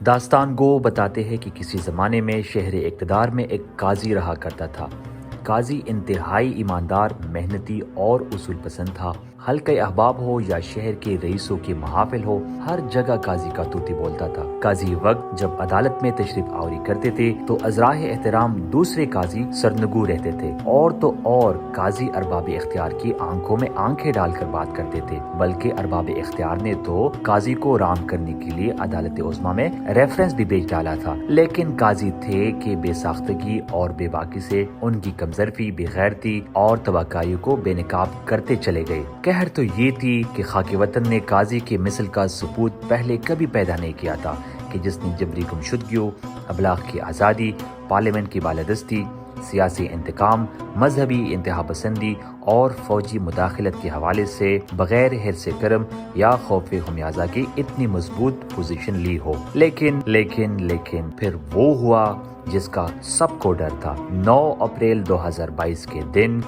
داستان گو بتاتے ہیں کہ کسی زمانے میں شہر اقتدار میں ایک قاضی رہا کرتا تھا۔ قاضی انتہائی ایماندار، محنتی اور اصول پسند تھا۔ حلقہ احباب ہو یا شہر کے رئیسوں کی محافل ہو، ہر جگہ قاضی کا طوطی بولتا تھا۔ قاضی وقت جب عدالت میں تشریف آوری کرتے تھے تو ازراہ احترام دوسرے قاضی سرنگو رہتے تھے، اور تو اور قاضی ارباب اختیار کی آنکھوں میں آنکھیں ڈال کر بات کرتے تھے، بلکہ ارباب اختیار نے تو قاضی کو رام کرنے کے لیے عدالت عظمیٰ میں ریفرنس بھی بھیج ڈالا تھا۔ لیکن قاضی تھے کہ بے ساختگی اور بے باکی سے ان کی کمزرفی، بے غیرتی اور تباہکاری کو بے نقاب کرتے چلے گئے۔ قہر تو یہ تھی کہ خاک وطن نے قاضی کی مثل کا ثبوت پہلے کبھی پیدا نہیں کیا تھا کہ جس نے جبری گمشدگیوں، ابلاغ کی آزادی، پارلیمنٹ کی بالادستی، سیاسی انتقام، مذہبی انتہا پسندی اور فوجی مداخلت کے حوالے سے بغیر حرص کرم یا خوف خمیازہ کی اتنی مضبوط پوزیشن لی ہو۔ لیکن پھر وہ ہوا جس کا سب کو ڈر تھا۔ 9 اپریل 2022 کے دن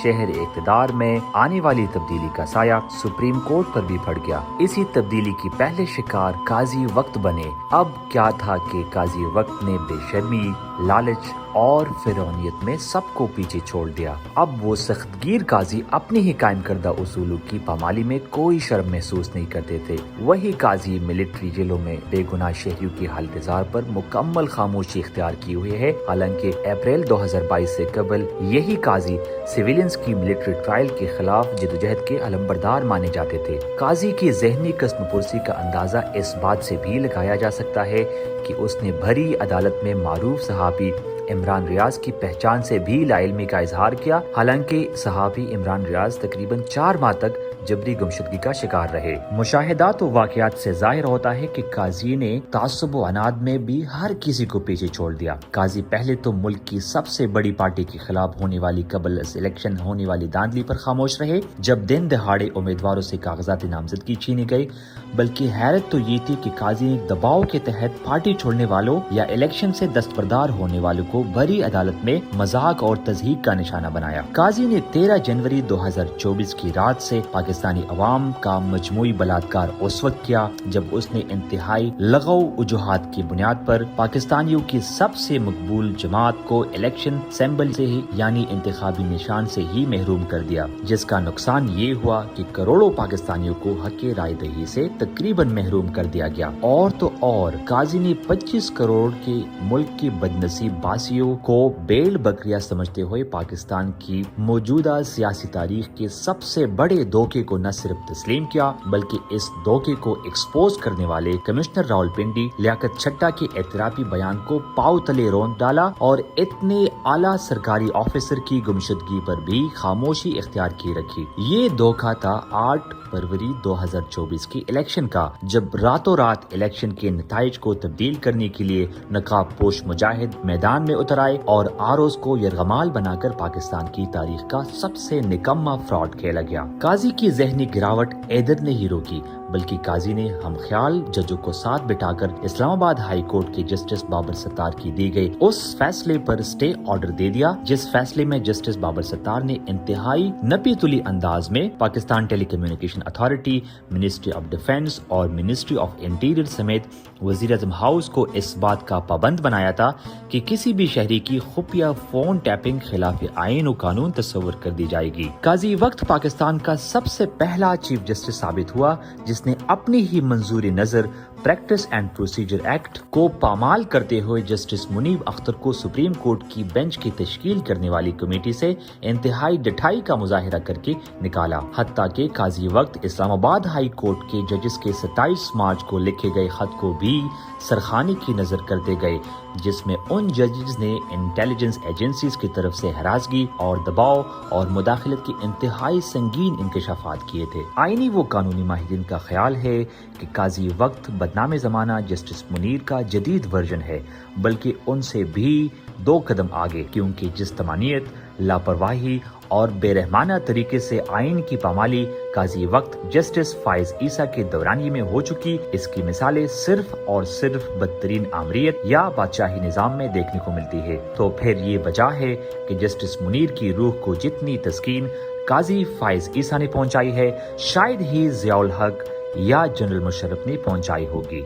شہر اقتدار میں آنے والی تبدیلی کا سایہ سپریم کورٹ پر بھی پڑ گیا۔ اسی تبدیلی کی پہلے شکار قاضی وقت بنے۔ اب کیا تھا کہ قاضی وقت نے بے شرمی، لالچ اور فرعونیت میں سب کو پیچھے چھوڑ دیا۔ اب وہ سخت گیر قاضی اپنی ہی قائم کردہ اصولوں کی پامالی میں کوئی شرم محسوس نہیں کرتے تھے۔ وہی قاضی ملٹری جیلوں میں بے گناہ شہریوں کی حال گزار پر مکمل خاموشی اختیار کی ہوئی ہے، حالانکہ اپریل 2022 سے قبل یہی قاضی سویلینز کی ملٹری ٹرائل کے خلاف جدوجہد کے علمبردار مانے جاتے تھے۔ قاضی کی ذہنی قسم پرسی کا اندازہ اس بات سے بھی لگایا جا سکتا ہے کہ اس نے بھری عدالت میں معروف صحافی عمران ریاض کی پہچان سے بھی لا علمی کا اظہار کیا، حالانکہ صحافی عمران ریاض تقریباً 4 ماہ تک جبری گمشدگی کا شکار رہے۔ مشاہدات و واقعات سے ظاہر ہوتا ہے کہ قاضی نے تعصب و عناد میں بھی ہر کسی کو پیچھے چھوڑ دیا۔ قاضی پہلے تو ملک کی سب سے بڑی پارٹی کے خلاف ہونے والی قبل از الیکشن ہونے والی دھاندلی پر خاموش رہے جب دن دہاڑے امیدواروں سے کاغذات نامزدگی چھینی گئی، بلکہ حیرت تو یہ تھی کہ قاضی نے دباؤ کے تحت پارٹی چھوڑنے والوں یا الیکشن سے دستبردار ہونے والوں کو بھری عدالت میں مذاق اور تضحیک کا نشانہ بنایا۔ قاضی نے 13 جنوری 2024 کی رات سے پاکستانی عوام کا مجموعی بلاత్కాر اس وقت کیا جب اس نے انتہائی لغو وجوہات کی بنیاد پر پاکستانیوں کی سب سے مقبول جماعت کو الیکشن سمبل سے ہی یعنی انتخابی نشان سے ہی محروم کر دیا، جس کا نقصان یہ ہوا کہ کروڑوں پاکستانیوں کو حق رائے دہی سے تقریباً محروم کر دیا گیا۔ اور تو اور قاضی نے 25 کروڑ کے ملک کی بدنصیب باسیوں کو بیل بکریاں سمجھتے ہوئے پاکستان کی موجودہ سیاسی تاریخ کے سب سے بڑے دھوکے کو نہ صرف تسلیم کیا بلکہ اس دھوکے کو ایکسپوز کرنے والے کمشنر راولپنڈی لیاقت چھٹا کے اعترافی بیان کو پاؤ تلے رون ڈالا اور اتنے اعلیٰ سرکاری آفیسر کی گمشدگی پر بھی خاموشی اختیار کی رکھی۔ یہ دھوکہ تھا 8 فروری 2024 کی الیکشن کا، جب راتوں رات الیکشن کے نتائج کو تبدیل کرنے کے لیے نقاب پوش مجاہد میدان میں اتر آئے اور آروز کو یرغمال بنا کر پاکستان کی تاریخ کا سب سے نکما فراڈ کھیلا گیا۔ قاضی کی ذہنی گراوٹ ادھر نے ہی روکی بلکہ قاضی نے ہم خیال ججوں کو ساتھ بٹھا کر اسلام آباد ہائی کورٹ کے جسٹس بابر ستار کی دی گئی اس فیصلے پر اسٹے آرڈر دے دیا، جس فیصلے میں جسٹس بابر ستار نے انتہائی نپی تلی انداز میں Pakistan telecommunication authority, ministry of defence اور منسٹری آف انٹیریئر سمیت وزیر اعظم ہاؤس کو اس بات کا پابند بنایا تھا کہ کسی بھی شہری کی خفیہ فون ٹیپنگ خلاف آئین و قانون تصور کر دی جائے گی۔ قاضی وقت پاکستان کا سب سے پہلا چیف جسٹس ثابت ہوا جس نے اپنی ہی منظور نظر پریکٹس اینڈ پروسیجر ایکٹ کو پامال کرتے ہوئے جسٹس منیب اختر کو سپریم کورٹ کی بینچ کی تشکیل کرنے والی کمیٹی سے انتہائی ڈٹائی کا مظاہرہ کر کے نکالا۔ حتیٰ کہ قاضی وقت اسلام آباد ہائی کورٹ کے ججز کے 27 مارچ کو لکھے گئے خط کو بھی سرخانے کی نظر کرتے گئے، جس میں ان ججز نے انٹیلیجنس ایجنسیز کی طرف سے ہراسگی اور دباؤ اور مداخلت کی انتہائی سنگین انکشافات کیے تھے۔ آئینی و قانونی ماہرین کا خیال ہے کہ قاضی وقت بدنام زمانہ جسٹس منیر کا جدید ورژن ہے، بلکہ ان سے بھی 2 قدم آگے، کیونکہ جس طمانیت، لاپرواہی اور بے رحمانہ طریقے سے آئین کی پامالی قاضی وقت جسٹس فائز عیسیٰ کے دورانیے میں ہو چکی، اس کی مثالیں صرف اور صرف بدترین آمریت یا بادشاہی نظام میں دیکھنے کو ملتی ہے۔ تو پھر یہ وجہ ہے کہ جسٹس منیر کی روح کو جتنی تسکین قاضی فائز عیسیٰ نے پہنچائی ہے، شاید ہی ضیاء الحق یا جنرل مشرف نے پہنچائی ہوگی۔